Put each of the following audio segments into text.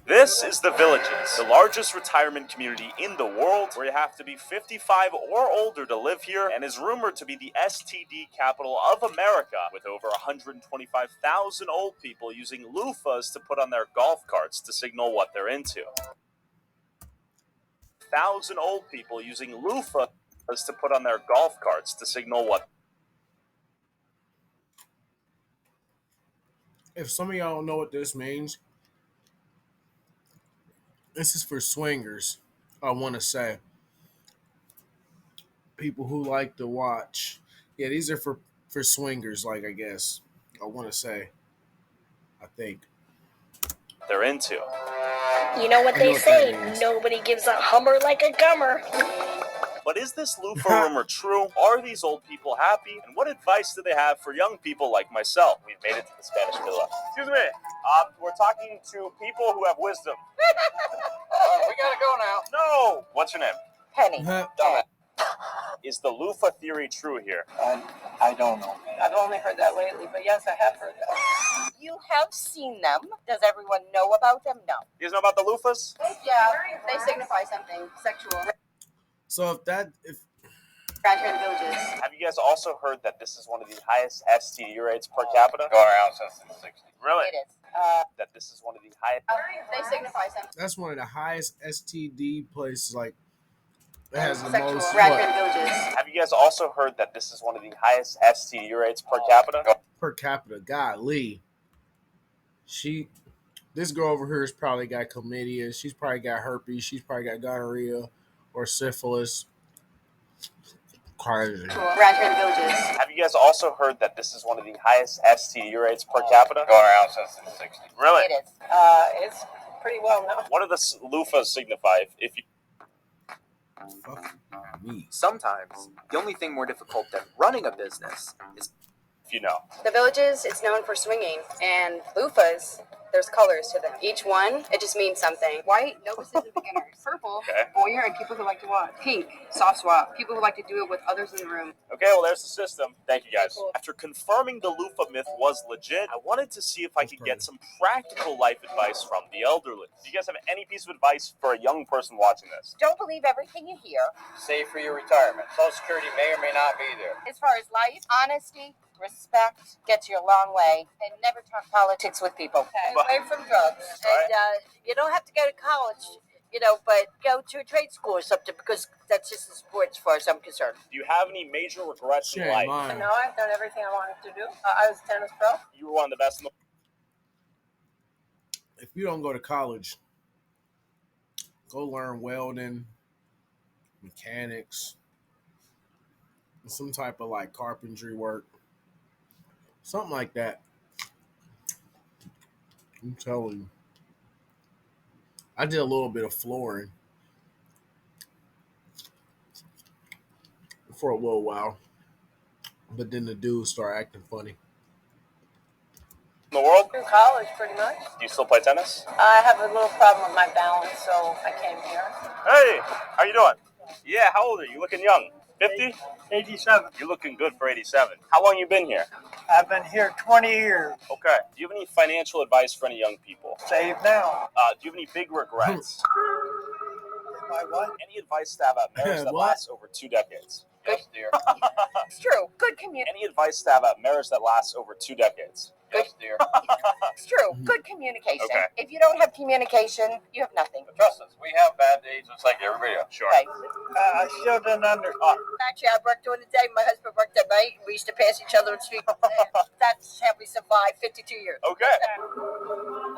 This is The Villages, the largest retirement community in the world, where you have to be 55 or older to live here, and is rumored to be the STD capital of America, with over 125,000 old people using loofahs to put on their golf carts to signal what they're into. 1,000 old people using loofahs to put on their golf carts to signal what. If some of y'all don't know what this means, this is for swingers. I want to say people who like to watch. Yeah, these are for swingers. Like I guess I want to say. I think They're into. You know what I know they what say, that means. nobody gives a hummer like a gummer. But is this loofah rumor true? Are these old people happy? And what advice do they have for young people like myself? We've made it to the Spanish Villa. Excuse me. We're talking to people who have wisdom. We gotta go now. No. What's your name? Penny. Dumb. Is the loofah theory true here? I don't know. I've only heard that lately, but yes, I have heard that. You have seen them. Does everyone know about them? No. You guys know about the loofahs? Yeah, they signify something sexual. So if Right here in the villages. Have you guys also heard that this is one of the highest STD rates per capita? Going around since the 60s. Really? It is. That this is one of the highest. They signify something that's one of the highest STD places, like it has the sexual. most Right here in what, the villages. Have you guys also heard that this is one of the highest STD rates per capita? per capita. Golly, this girl over here has probably got chlamydia. She's probably got herpes. She's probably got gonorrhea or syphilis. Crazy. Right here in the villages. Have you guys also heard that this is one of the highest STD rates per capita? Going around since the 60s. Really? It is. It's pretty well known. What do the loofahs signify? If you Fuck me. Sometimes, the only thing more difficult than running a business is if you know. The Villages, it's known for swinging, and loofahs, there's colors to them. Each one, it just means something. White, novices and beginners. Purple, Okay. voyeur and people who like to watch. Pink, soft swap, people who like to do it with others in the room. Okay, well, there's the system. Thank you, guys. After confirming the loofah myth was legit, I wanted to see if I could get some practical life advice from the elderly. Do you guys have any piece of advice for a young person watching this? Don't believe everything you hear. Save for your retirement. Social Security may or may not be there. As far as life, honesty, respect gets you a long way, and never talk politics with people. Stay away from drugs. And you don't have to go to college, but go to a trade school or something, because that's just the sport as far as I'm concerned. Do you have any major regrets She in ain't life? lying. No, I've done everything I wanted to do. I was a tennis pro. You were one of the best in the If you don't go to college, go learn welding, mechanics, some type of like carpentry work, something like that. I'm telling you. I did a little bit of flooring for a little while, but then the dudes started acting funny. in the world. Through college, pretty much. Do you still play tennis? I have a little problem with my balance, so I came here. Hey, how you doing? Yeah, how old are you? You looking young. 50? 87. You're looking good for 87. How long you been here? I've been here 20 years. Okay. Do you have any financial advice for any young people? Save now. Do you have any big regrets? My what? Any advice to have a marriage that What? lasts over 2 decades? Yes, dear. It's true. Good communication. Any advice to have a marriage that lasts over 2 decades? Yes, dear. It's true. Good communication. Okay. If you don't have communication, you have nothing. Trust us, we have bad days just like everybody else. Sure. Right. I still didn't understand. Actually, I worked during the day. My husband worked at night. We used to pass each other on the street. That's how we survived 52 years. Okay.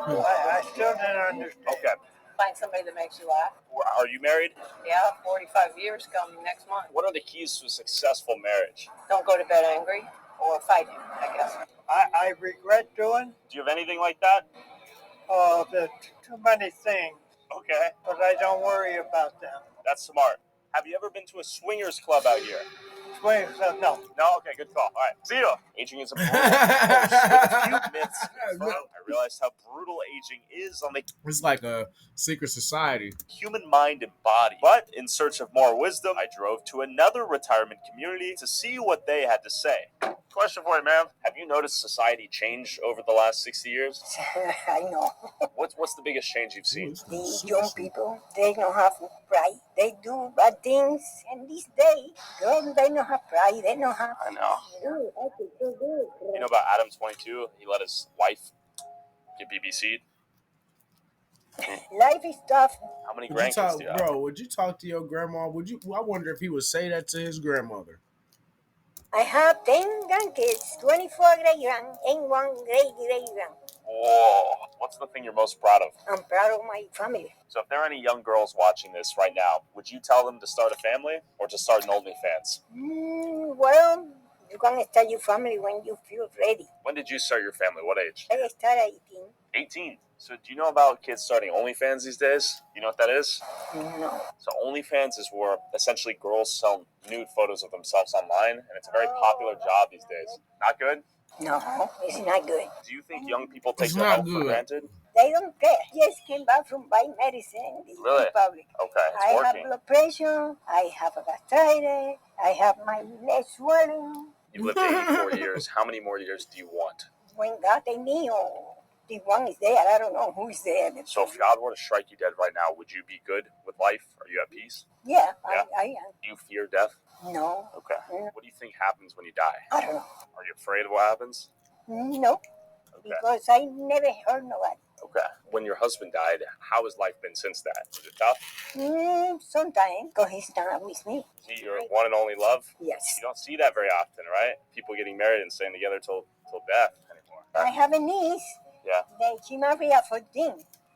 I still didn't understand. Okay. Find somebody that makes you laugh. Are you married? Yeah, 45 years coming next month. What are the keys to a successful marriage? Don't go to bed angry or fighting, I guess. I regret doing Do you have anything like that? too many things, Okay. but I don't worry about them. That's smart. Have you ever been to a swingers club out here? 20, so no. No? Okay, good call. All right. See you. Aging is a brutal course. With a few myths confirmed, I realized how brutal aging is on the It's like a secret society. human mind and body. But in search of more wisdom, I drove to another retirement community to see what they had to say. Question for you, ma'am. Have you noticed society change over the last 60 years? I know. What's the biggest change you've seen? The young people, they don't have pride. They do bad things. And these days, girls, they don't have pride. They don't have. I know. You know about Adam 22? He let his wife get BBC'd. Life is tough. How many Would you grandkids talk, do you have? bro? Would you talk to your grandma? Would you? I wonder if he would say that to his grandmother. I have 10 grandkids, 24 great-grand, and 1 great-great-grand. Whoa. What's the thing you're most proud of? I'm proud of my family. So if there are any young girls watching this right now, would you tell them to start a family or to start an OnlyFans? Well, you can start your family when you feel ready. When did you start your family? What age? I start at 18. 18. So do you know about kids starting OnlyFans these days? You know what that is? No. So OnlyFans is where essentially girls sell nude photos of themselves online, and it's a very popular job these days. Not good? No, it's not good. Do you think young people take It's their not health for good. granted? They don't care. Just came back from buying medicine in Really? public. Okay, it's I have working. blood pressure. I have a gastritis. I have my leg swelling. You've lived 84 years. How many more years do you want? When God take me, or the one is there, I don't know who is there. So if God were to strike you dead right now, would you be good with life? Are you at peace? Yeah, Yeah. I am. Do you fear death? No, Okay. What do you think happens when you die? I don't know. Are you afraid of what happens? No, Okay. because I never hurt nobody. Okay. When your husband died, how has life been since that? Was it tough? Sometimes, because he's not with me. Is he your one and only love? Yes. You don't see that very often, right? People getting married and staying together till death anymore. I have a niece. Yeah. She married at 14,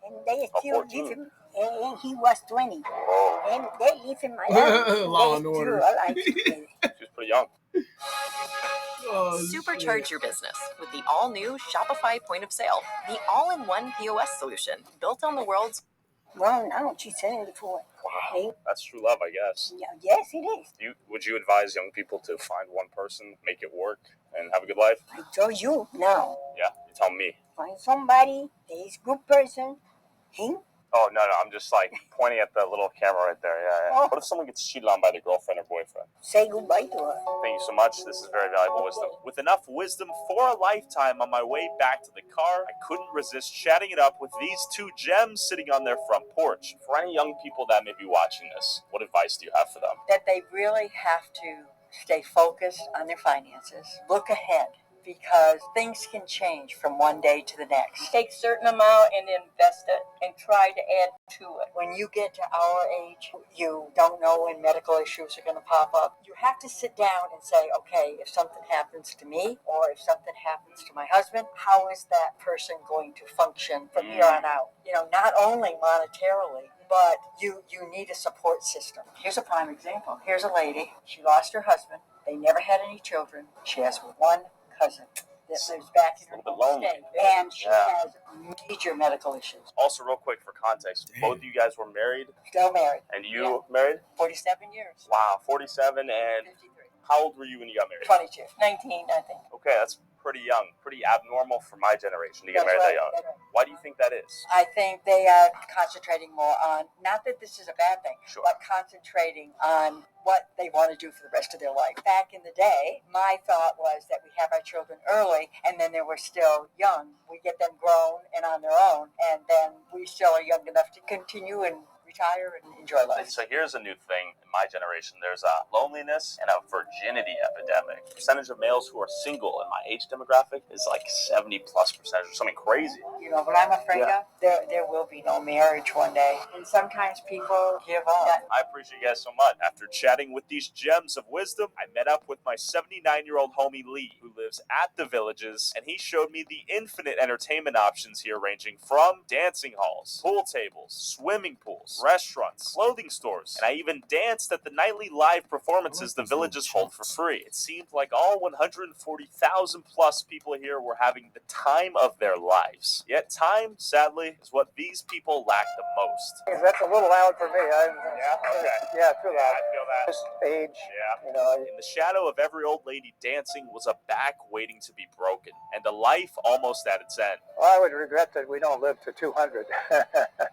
and they Oh, still 14. live in, and he was 20. Oh, And they live in Miami. Law and They order. still alive together. she was pretty young. Oh, Supercharge shit. your business with the all-new Shopify point of sale, the all-in-one POS solution built on the world's. Well, now she's 74. Wow. That's true love, I guess. Yeah, yes, it is. Would you advise young people to find one person, make it work, and have a good life? I told you now. Yeah, you tell me. Find somebody that is a good person. Him? Oh, no, I'm just like pointing at the little camera right there. Yeah. Oh. What if someone gets cheated on by their girlfriend or boyfriend? Say goodbye to her. Thank you so much. This is very valuable wisdom. With enough wisdom for a lifetime on my way back to the car, I couldn't resist chatting it up with these two gems sitting on their front porch. For any young people that may be watching this, what advice do you have for them? That they really have to stay focused on their finances, look ahead, because things can change from one day to the next. Take a certain amount and invest it and try to add to it. When you get to our age, you don't know when medical issues are going to pop up. You have to sit down and say, okay, if something happens to me or if something happens to my husband, how is that person going to function from here on out? You know, not only monetarily, but you need a support system. Here's a prime example. Here's a lady. She lost her husband. They never had any children. She has one cousin that lives back in her home state, and she has major medical issues. Also, real quick for context, both of you guys were married, Still married. and you married? 47 years. Wow, 47, and 53. how old were you when you got married? 22. 19, I think. Okay, that's pretty young, pretty abnormal for my generation to get That's married right, that young. that's right. Why do you think that is? I think they are concentrating more on, not that this is a bad thing, Sure. but concentrating on what they want to do for the rest of their life. Back in the day, my thought was that we have our children early, and then they were still young. We get them grown and on their own, and then we still are young enough to continue and retire and enjoy life. So here's a new thing in my generation. There's a loneliness and a virginity epidemic. The percentage of males who are single in my age demographic is like 70+%, or something crazy. You know what I'm afraid of? There will be no marriage one day. And sometimes people give up. I appreciate you guys so much. After chatting with these gems of wisdom, I met up with my 79-year-old homie Lee, who lives at the Villages, and he showed me the infinite entertainment options here, ranging from dancing halls, pool tables, swimming pools, restaurants, clothing stores, and I even danced announced that the nightly live performances the villages hold for free. It seemed like all 140,000 plus people here were having the time of their lives. Yet time, sadly, is what these people lack the most. That's a little loud for me. Yeah, too loud. I feel that. This age, Yeah. you know. In the shadow of every old lady dancing was a back waiting to be broken, and a life almost at its end. Well, I would regret that we don't live to 200.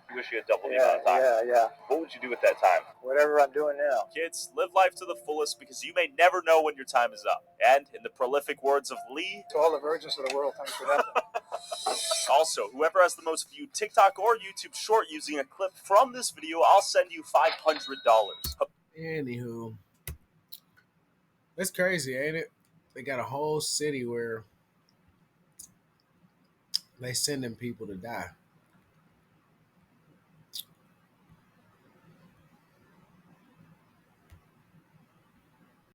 You wish you had double the amount of time. Yeah. What would you do at that time? Whatever I'm doing now. Kids, live life to the fullest because you may never know when your time is up. And in the prolific words of Lee, To all the virgins of the world, thanks for that. also, whoever has the most viewed TikTok or YouTube short using a clip from this video, I'll send you $500. Anywho, it's crazy, ain't it? They got a whole city where they sending people to die.